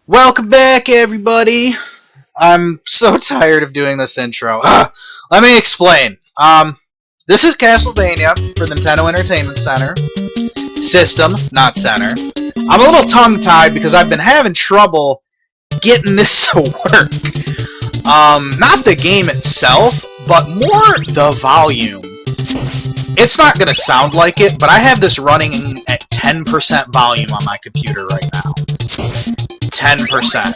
Welcome back, everybody. I'm so tired of doing this intro. Let me explain. This is Castlevania for the Nintendo Entertainment Center. System, not center. I'm a little tongue-tied because I've been having trouble getting this to work. Not the game itself, but more the volume. It's not going to sound like it, but I have this running at 10% volume on my computer right now. 10%.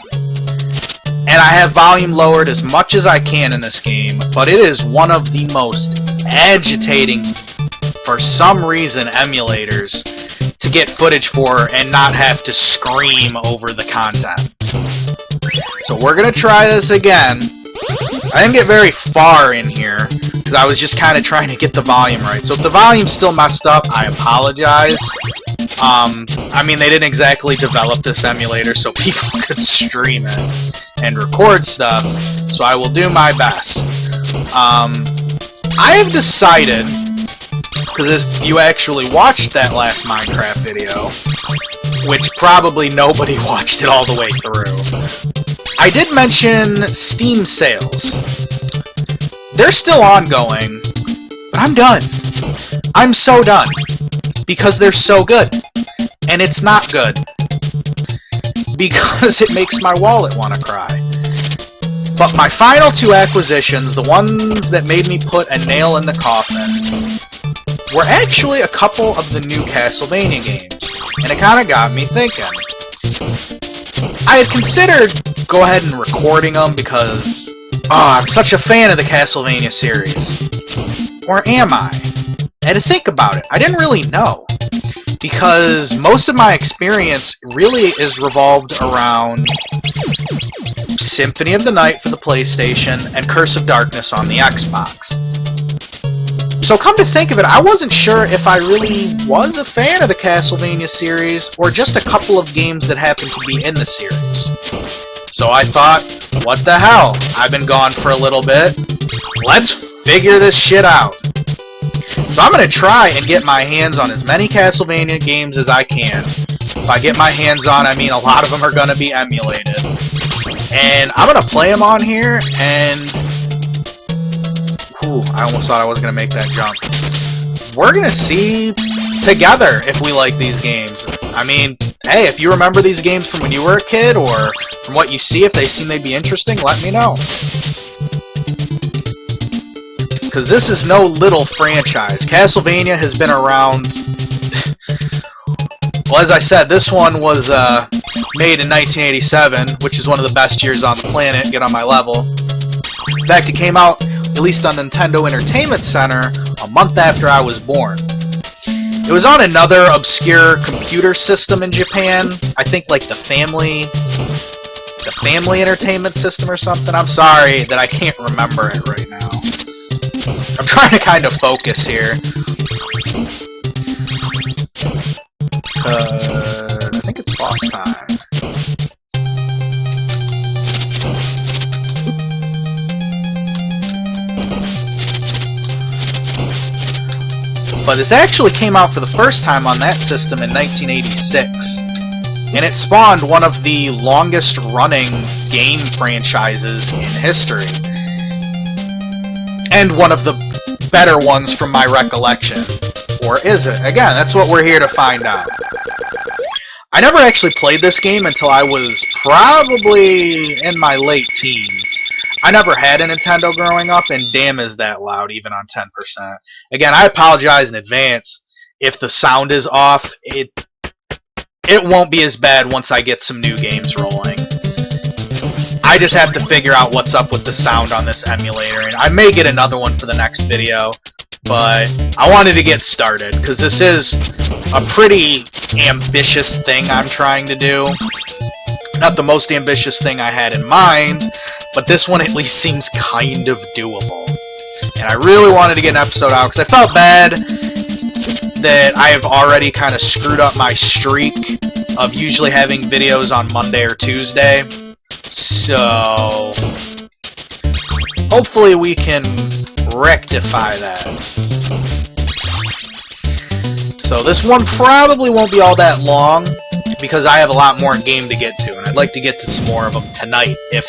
And I have volume lowered as much as I can in this game, but it is one of the most agitating, for some reason, emulators to get footage for and not have to scream over the content. So we're going to try this again. I didn't get very far in here, because I was just kind of trying to get the volume right. So if the volume's still messed up, I apologize. I mean, they didn't exactly develop this emulator so people could stream it and record stuff, so I will do my best. I have decided, because if you actually watched that last Minecraft video, which probably nobody watched it all the way through, I did mention Steam sales. They're still ongoing, but I'm done. I'm so done. Because they're so good. And it's not good. Because it makes my wallet want to cry. But my final two acquisitions, the ones that made me put a nail in the coffin, were actually a couple of the new Castlevania games. And it kind of got me thinking. I had considered go ahead and recording them because I'm such a fan of the Castlevania series. Or am I? I had to think about it. I didn't really know. Because most of my experience really is revolved around Symphony of the Night for the PlayStation and Curse of Darkness on the Xbox. So come to think of it, I wasn't sure if I really was a fan of the Castlevania series or just a couple of games that happened to be in the series. So I thought, what the hell? I've been gone for a little bit. Let's figure this shit out. So I'm going to try and get my hands on as many Castlevania games as I can. By get my hands on, I mean a lot of them are going to be emulated. And I'm going to play them on here, and I almost thought I wasn't going to make that jump. We're going to see together if we like these games. I mean, hey, if you remember these games from when you were a kid, or from what you see, if they seem they'd be interesting, let me know. Because this is no little franchise. Castlevania has been around... Well, as I said, this one was made in 1987, which is one of the best years on the planet. Get on my level. In fact, it came out, at least on the Nintendo Entertainment Center, a month after I was born. It was on another obscure computer system in Japan. I think like the Family Entertainment System or something. I'm sorry that I can't remember it right now. I'm trying to kind of focus here. I think it's boss time. But this actually came out for the first time on that system in 1986. And it spawned one of the longest running game franchises in history. And one of the better ones from my recollection. Or is it? Again, that's what we're here to find out. I never actually played this game until I was probably in my late teens. I never had a Nintendo growing up, and damn is that loud, even on 10%. Again, I apologize in advance if the sound is off. It won't be as bad once I get some new games rolling. I just have to figure out what's up with the sound on this emulator, and I may get another one for the next video, but I wanted to get started, because this is a pretty ambitious thing I'm trying to do. Not the most ambitious thing I had in mind, but this one at least seems kind of doable. And I really wanted to get an episode out, because I felt bad that I have already kind of screwed up my streak of usually having videos on Monday or Tuesday. So hopefully we can rectify that. So this one probably won't be all that long. because I have a lot more game to get to, and I'd like to get to some more of them tonight, if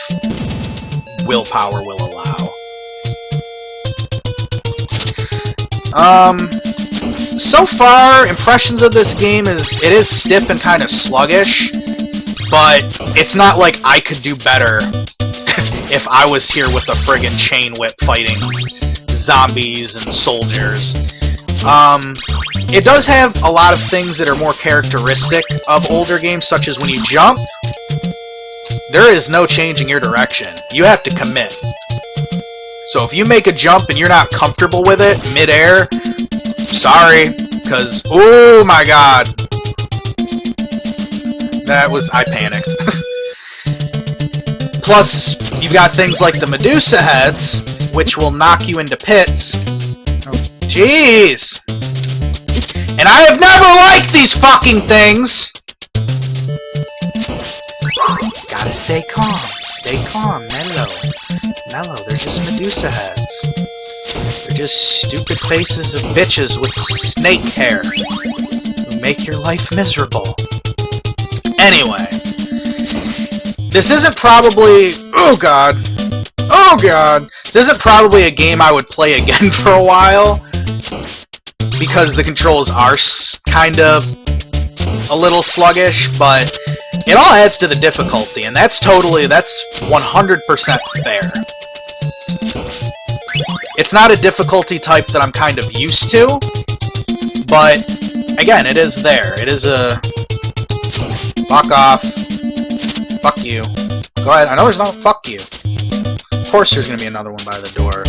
willpower will allow. So far, impressions of this game is, it is stiff and kind of sluggish, but it's not like I could do better if I was here with a friggin' chain whip fighting zombies and soldiers. It does have a lot of things that are more characteristic of older games, such as when you jump, there is no changing your direction. You have to commit. So if you make a jump and you're not comfortable with it mid-air, sorry, because, oh my god. I panicked. Plus, you've got things like the Medusa heads, which will knock you into pits. Oh, jeez! And I have never liked these fucking things! Gotta stay calm, mellow. Mellow, they're just Medusa heads. They're just stupid faces of bitches with snake hair who make your life miserable. Anyway, this isn't probably... Oh god! This isn't probably a game I would play again for a while, because the controls are kind of a little sluggish, but it all adds to the difficulty, and that's 100% fair. It's not a difficulty type that I'm kind of used to, but again, it is there. It is a... Fuck off. Fuck you. Go ahead. I know there's no... Fuck you. Of course there's gonna be another one by the door.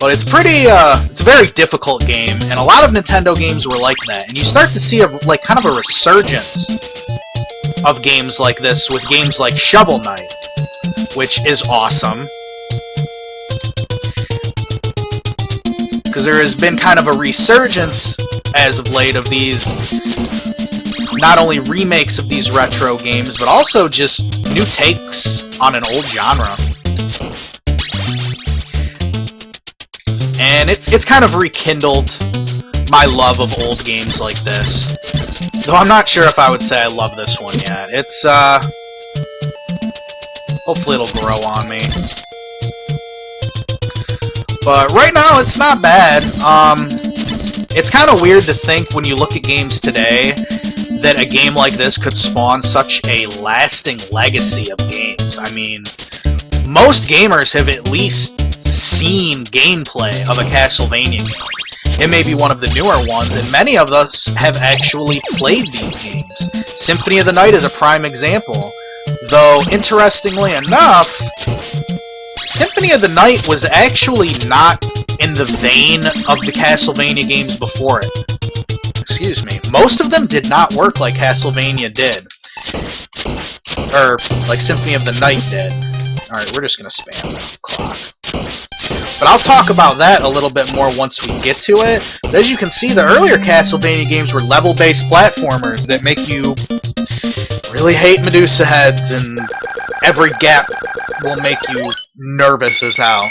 But it's pretty, it's a very difficult game, and a lot of Nintendo games were like that. And you start to see, kind of a resurgence of games like this with games like Shovel Knight, which is awesome. Because there has been kind of a resurgence, as of late, of these, not only remakes of these retro games, but also just new takes on an old genre. And it's kind of rekindled my love of old games like this. Though I'm not sure if I would say I love this one yet. It's, hopefully it'll grow on me. But right now, it's not bad. It's kind of weird to think when you look at games today that a game like this could spawn such a lasting legacy of games. I mean, most gamers have at least seen gameplay of a Castlevania game. It may be one of the newer ones, and many of us have actually played these games. Symphony of the Night is a prime example. Though, interestingly enough, Symphony of the Night was actually not in the vein of the Castlevania games before it. Excuse me. Most of them did not work like Castlevania did. Or, like Symphony of the Night did. Alright, we're just gonna spam the clock. But I'll talk about that a little bit more once we get to it. But as you can see, the earlier Castlevania games were level-based platformers that make you really hate Medusa heads, and every gap will make you nervous as hell.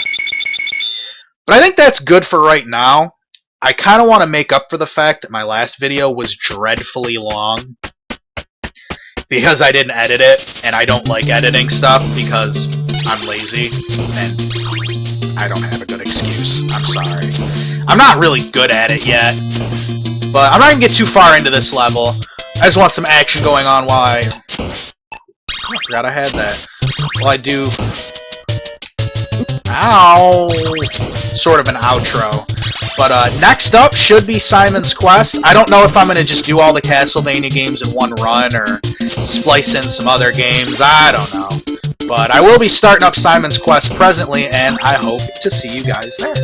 But I think that's good for right now. I kind of want to make up for the fact that my last video was dreadfully long, because I didn't edit it, and I don't like editing stuff because I'm lazy, and I don't have a good excuse. I'm sorry. I'm not really good at it yet, but I'm not going to get too far into this level. I just want some action going on while I forgot I had that. While I do... Ow! Sort of an outro. But next up should be Simon's Quest. I don't know if I'm going to just do all the Castlevania games in one run, or splice in some other games. I don't know. But I will be starting up Simon's Quest presently, and I hope to see you guys there.